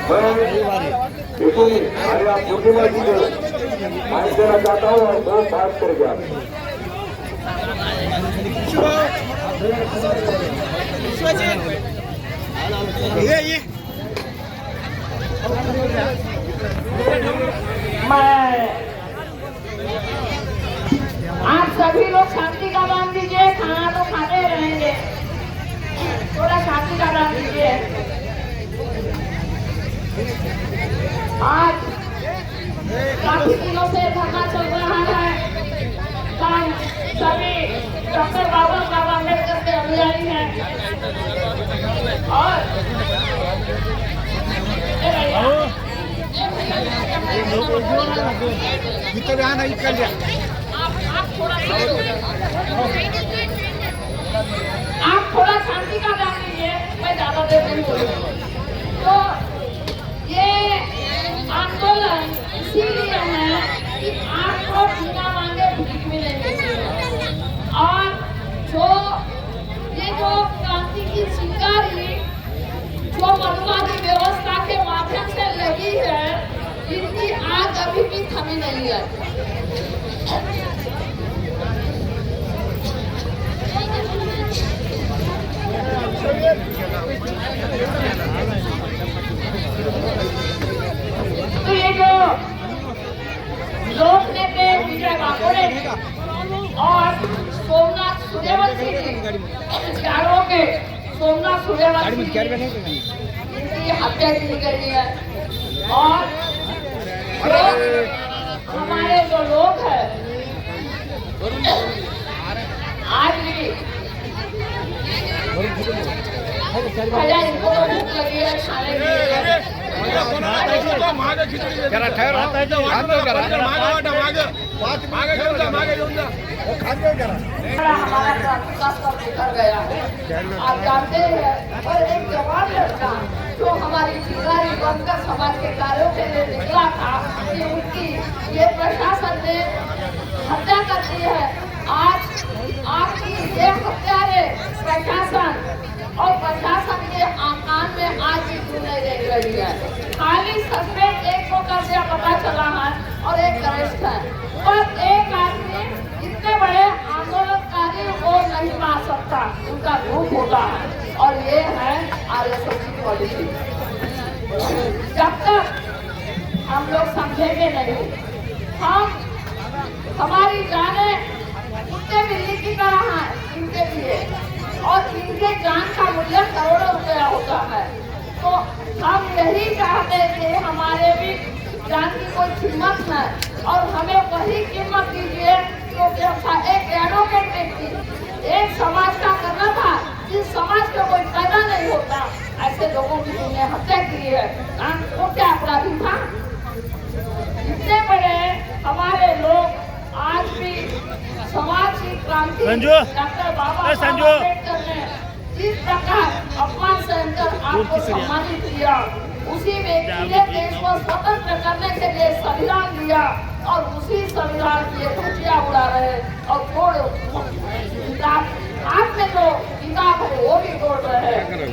पूर्णिमा जी को माइक देना चाहता हूँ और 2 बात कर गया। आप सभी लोग शांति का बांध दीजिए, खाना तो खाते रहेंगे, थोड़ा शांति का बांध दीजिए। आज काफी दिनों से धरना चल रहा है। हम सभी डॉक्टर बाबा साहब अम्बेडकर के अनुयायी हैं और आप थोड़ा शांति का बांध दीजिए, मैं ज्यादा देर नहीं बोलूँगी। तो ये आंदोलन इसीलिए है कि आपको बिना मांगे भीख मिलेंगे और जो क्रांति की चिंगारी जो मनुवादी व्यवस्था के माध्यम से लगी है, इनकी आग अभी भी थमी नहीं है। तो ये जो लोक नेता विजय बाकोड़े और सोमनाथ सूर्यवंशी जी, चारों के सोमनाथ सूर्यवंशी इनकी हत्या की गई है और हमारे जो लोग हैं आज भी भैया इनको तो भूख लगी है, खाने के लिए हमारा बिखर गया है। आप जानते हैं, और एक जवान लड़का जो हमारी चिंगारी बनकर समाज के कार्यों के लिए निकला था कि उनकी ये प्रशासन ने हत्या कर दी है। आज आपकी ये हत्या ने प्रशासन और प्रशासन के आकान में आज भी क्यों नहीं देख रही है। खाली सस्पेंड एक को कर दिया पता चला है और एक अरेस्ट है, और एक आदमी इतने बड़े आंदोलनकारी को नहीं मार सकता, उनका ग्रुप होता है और ये है RSS की पॉलिसी। जब तक हम लोग समझेंगे नहीं, हम हमारी जाने कुत्ते बिल्ली की तरह है इनके लिए, और इनके जान का मूल्य करोड़ों रुपया होता है। तो हम यही चाहते हैं कि हमारे भी जान की कोई कीमत न, और हमें वही कीमत दीजिए क्योंकि एक एडवोकेट व्यक्ति एक समाज का करना था, जिस समाज का कोई फायदा नहीं होता, ऐसे लोगों की तुमने हत्या की है। वो क्या अपराधी था? इतने बड़े हमारे लोग आज भी समाज की क्रांति डॉक्टर बाबा साहब अम्बेडकर ने जिस प्रकार अपमान सहन कर आपको सम्मानित किया, उसी व्यक्ति ने देश को स्वतंत्र करने के लिए संविधान दिया और उसी संविधान की धज्जियां उड़ा रहे और तोड़ हाथ में जो किताब है वो भी तोड़ रहे हैं।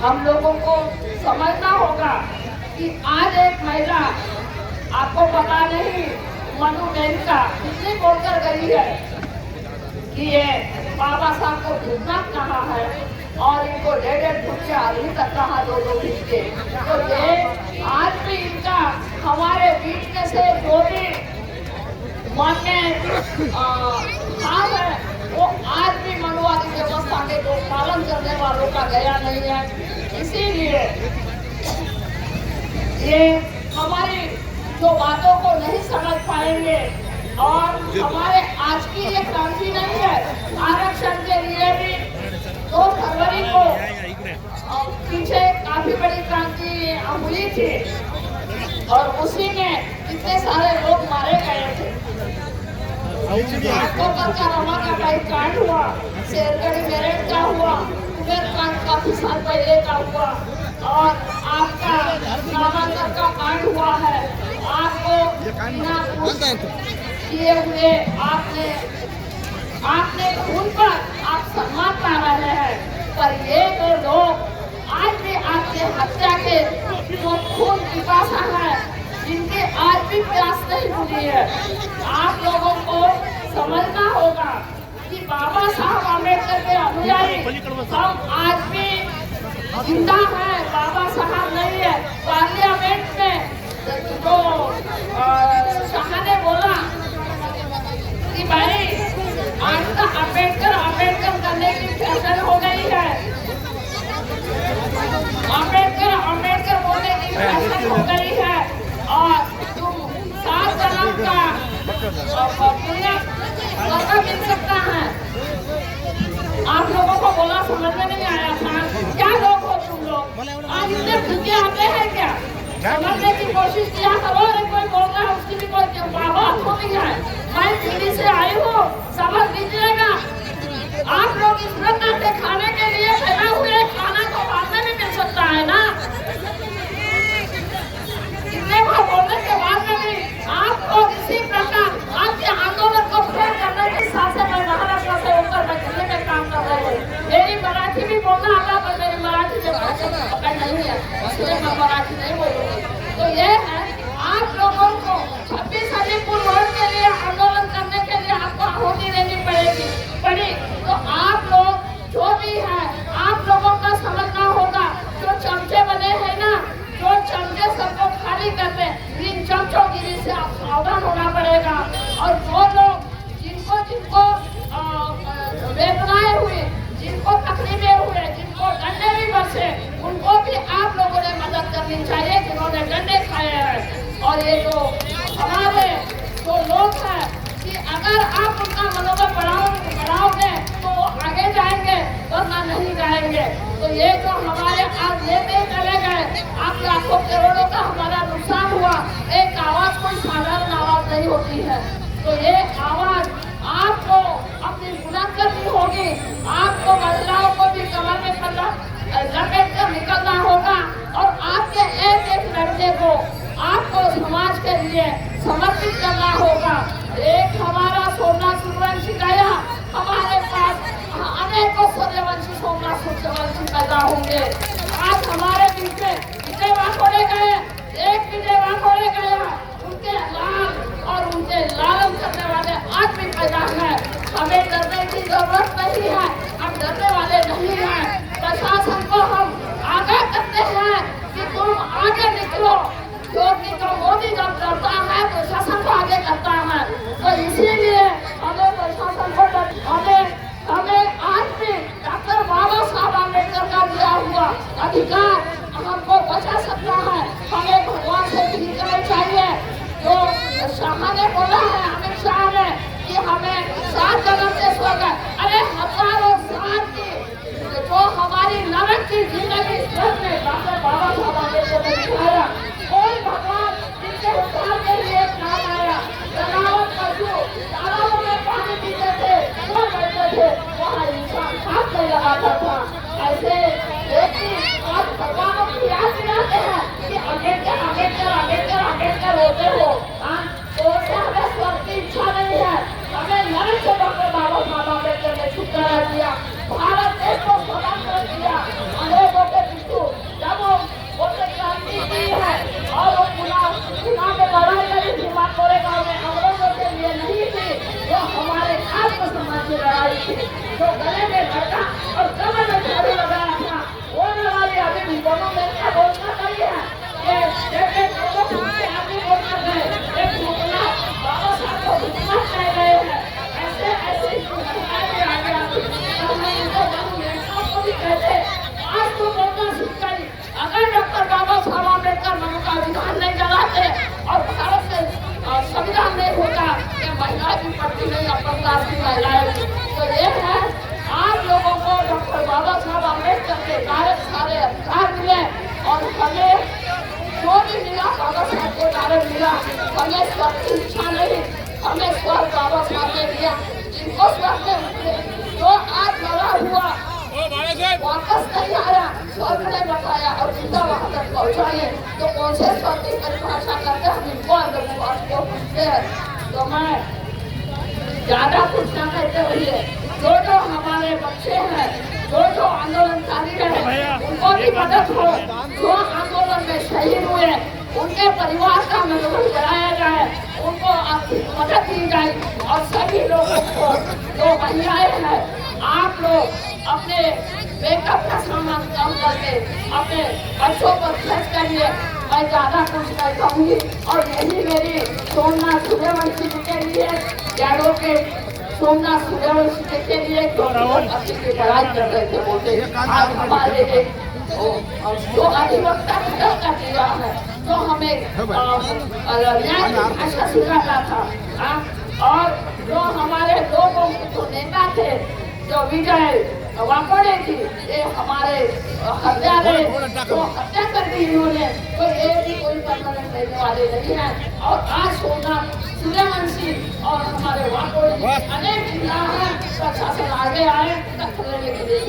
हम लोगों को समझना होगा कि आज एक महिला, आपको पता नहीं मनु मेनका कितनी बोलकर गई है कि ये बाबा साहब को ढूंढना कहाँ है और इनको 1.5 फुट से आदमी तक कहाँ 2-2 फीट के। तो ये आज भी इनका हमारे बीच में से जो भी मान्य भाव है वो आज भी मनुवादी व्यवस्था के जो पालन करने वालों का गया नहीं है। इसीलिए ये हमारी जो बातों को नहीं समझ पाएंगे और हमारे आज की ये क्रांति नहीं है। आरक्षण के लिए भी 2 फरवरी को पीछे काफी बड़ी क्रांति हुई थी और उसी में कितने सारे लोग मारे गए थे। आपको पता रमा का भाई कांड हुआ, शेरगढ़ी मेरठ का हुआ, कुबेर कांड काफी साल पहले का हुआ और आपका नामांकन का कांड हुआ है। आपको बिना किए हुए आपने खून पर आप सम्मान पा रहे हैं, पर ये जो लोग आज भी आपके हत्या के जो खून पिपासा है, जिनके आज भी प्यास नहीं बुझी है, आप लोगों को समझना होगा कि बाबा साहब आम्बेडकर के अनुयायी हम आज भी जिंदा है। बाबा साहब नहीं है। पार्लियामेंट में जो शाह ने बोला कि भाई आज तो अम्बेडकर करने की फैशन हो गई है, अम्बेडकर बोलने की फैशन हो गई है, और तुम 7 जन्म का मौका मिल सकता है। आप लोगों को बोला समझ में नहीं आया था? क्या लोग हो तुम लोग? आज इतने भूखे आते हैं क्या? समझने की कोशिश किया करो। अरे कोई बोल रहा है उसकी भी कोई बात होती है। मैं दिल्ली से आई हूँ, समझ लीजिएगा। आप लोग इस प्रकार से खाने के लिए भरा हुए खाना तो बाद में भी मिल सकता है ना। इतने बार बोलने के बाद में भी आप लोग इसी प्रकार आपके आंदोलन को फेल करने के साथ से मैं महाराष्ट्र से ऊपर बचने में काम कर रही हूँ। मेरी मराठी भी बोलना आता, पर मेरी मराठी से भाषा पकड़ नहीं है, इसलिए मैं मराठी नहीं बोलूँगी। तो ये है, आप लोगों को 26 अलीपुर रोड के लिए आंदोलन करने के लिए आपको आहुति देनी पड़ी। तो आप लोग जो भी है, आप लोगों का समझना होगा। जो चमचे बने हैं ना, जो चमचे सबको खाली करते, इन चमचोगिरी से आप सावधान होना पड़ेगा। और जो लोग जिनको वेदनाएं हुई, जिनको तकलीफें हुए, जिनको डंडे भी बसे, उनको भी आप लोगों ने मदद करनी चाहिए जिन्होंने डंडे खाए हैं। और ये जो हमारे जो लोग हैं कि अगर आप उनका मनोबल बढ़ाओगे तो आगे जाएंगे, वरना नहीं जाएंगे। तो ये जो हमारे आज लेते चले गए, आप लाखों करोड़ों का हमारा नुकसान हुआ। एक आवाज कोई साधारण आवाज नहीं होती है। तो ये आवाज आपको अपनी बुलंद करनी होगी। आपको महिलाओं को भी कमर में लपेट कर निकलना होगा, और आपके एक लड़के को आपको समाज के लिए समर्पित करना होगा। एक हमारा सोमनाथ सूर्यवंशी गया, हमारे पास अनेकों सूर्यवंशी सोमनाथ सूर्यवंशी पैदा होंगे। आज हमारे बीच में विजय वाघोड़े गए, एक विजय वाघोड़े गया, उनके लाल और उनके लालन करने वाले आज भी पैदा है। हमें डरने की जरूरत नहीं है, हम डरने वाले नहीं हैं। प्रशासन को हम आगाह करते हैं कि तुम आगे निकलो, क्योंकि जो मोदी जब डरता है प्रशासन को आगे करता है। तो इसीलिए हमें प्रशासन को हमें आज भी डॉक्टर बाबा साहब आम्बेडकर का दिया हुआ अधिकार हमको बचा सकता है। हमें भगवान से भीखना चाहिए। जो शाह ने बोला है, अमित शाह ने, कि हमें 7 जन्म से स्वर्ग, अरे हजारों साल की जो हमारी नरक की जिंदगी स्वर्ग में डॉक्टर बाबा साहब आम्बेडकर ने दिखाया। कोई भगवान जिनके उद्धार के लिए काम आया। जनावर पशु तालाबों में पानी पीते थे, वो बैठते थे, वहाँ इंसान हाथ नहीं लगाता था। ऐसे व्यक्ति आज भगवानों की याद दिलाते हैं कि अम्बेडकर अम्बेडकर अम्बेडकर अम्बेडकर होते हो। तो हमें स्वर्ग की इच्छा नहीं है, हमें नरक से डॉक्टर बाबा साहब आम्बेडकर ने छुटकारा दिया, भारत देश को स्वतंत्र किया। अंग्रेजों के पीछू जब वो क्रांति की है और वो पुनः में लड़ाई लड़ी थी, माकोरे गाँव में, अंग्रेजों के लिए नहीं थी, वो हमारे आत्मसम्मान की लड़ाई थी। जो गले में लड़का और कमर में झाड़ू लगाया था, वो लड़ाई अभी भी दोनों में क्या बोलना चाहिए। आगे बोलना गए, एक मुकला बाबा साहब को घुटना कह गए हैं। ऐसे कहते आज तो बोलना सीख गई। अगर डॉक्टर बाबा साहब आम्बेडकर मनु का विधान नहीं जलाते और भारत से संविधान नहीं होता, ये महिला की पड़ती नहीं, अपरदार की महिलाएं। तो ये है, आप लोगों को डॉक्टर बाबा साहब आम्बेडकर के सारे अधिकार मिले, और हमें जो भी मिला बाबा साहब के कारण मिला। हमें स्वर्ग की इच्छा नहीं, हमें स्वर्ग बाबा साहब ने दिया। जिनको स्वर्ग में जो आज लड़ा हुआ वापस नहीं आया, स्वर्ग ने बताया और जिंदा वहां तक पहुंचाए। तो कौन से स्वर्ग की परिभाषा करते हम इनको अंधविश्वास को पूछते हैं। तो मैं ज्यादा कुछ न कहते हुए, जो हमारे बच्चे हैं, जो आंदोलनकारी है उनको भी मदद हो, जो आंदोलन में शहीद हुए उनके परिवार का मनोबल कराया जाए, उनको आर्थिक मदद दी जाए और सभी लोगों को जो महिलाएं हैं आप लोग अपने मेकअप का सामान कम करके अपने बच्चों पर खर्च करिए। मैं ज्यादा कुछ नहीं कहूँगी और यही मेरी सोमनाथ सूर्यवंशी जी के लिए एडवोकेट सोमनाथ सूर्यवंशी जी के लिए जो अच्छी की लड़ाई कर रहे थे बोलते आज हमारे एक जो अधिवक्ता खड़ा कर दिया है जो हमें न्याय की भाषा सिखाता था और जो हमारे लोगों के जो नेता थे जो विजय वाकोड़े थी ये हमारे हत्या जो हत्या कर दी इन्होंने तो ये भी कोई परमानेंट रहने वाले नहीं है। और आज सोमनाथ सूर्यवंशी और हमारे वाकोड़े अनेक जिला है प्रशासन आगे आए लेने के लिए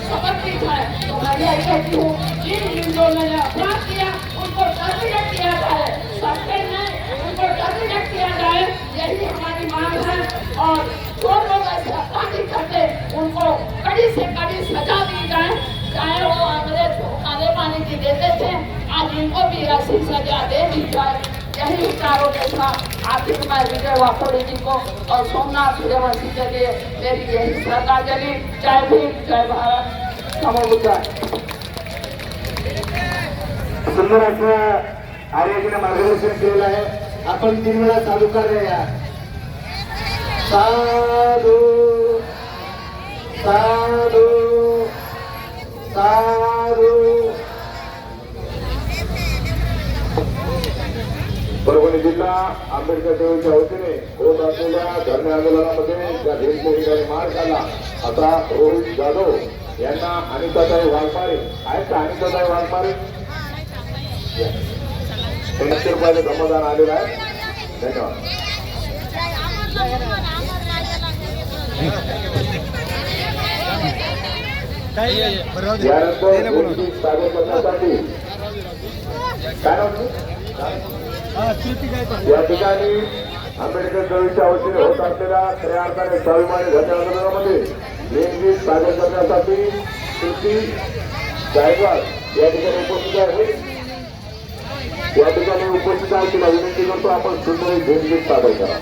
समर्पित है। तो मैं यह कहती हूँ जिन लोगों ने अपराध किया उनको टर्मिनेट किया जाए, सस्पेंड नहीं उनको टर्मिनेट किया जाए, यही हमारी मांग है। और जो लोग ऐसे अपराधी करते उनको कड़ी से कड़ी सजा दी जाए, चाहे वो अंग्रेज काले पानी की देते थे आज इनको भी ऐसी सजा दे दी जाए। यही विचारों के साथ आखिर मैं विजय वाकोड़े जी को और सोमनाथ सूर्यवंशी के लिए मेरी यही श्रद्धांजलि। जय भीम, जय भारत, नमो बुद्धाय। सुंदर असं आर्यजीने मार्गदर्शन केलेलं आहे। आपण 3 वेळा साधू करूया। साधू साधू साधू। परभणी जिल्हा आंबेडकर चळवळीच्या वतीने होत असलेल्या धरणे आंदोलनामध्ये ज्या देशभक्तांनी मार खाल्ला असा रोहित जाधव यांना अनिताताई वाघमारे आहेत का? अनिताताई वाघमारे 300 रुपयाचं श्रमदान आलेलं आहे। धन्यवाद। यानंतर सादर करण्यासाठी काय या ठिकाणी आंबेडकर चळवळीच्या वतीने होत असलेल्या खऱ्या अर्थाने स्वाभिमानी धरणे आंदोलनामध्ये लेखगीत सादर करण्यासाठी श्रुती गायकवाड या ठिकाणी उपस्थित आहे। या ठिकाणी उपस्थित आहे तिला विनंती करतो आपण सुंदर लेखगीत सादर करा।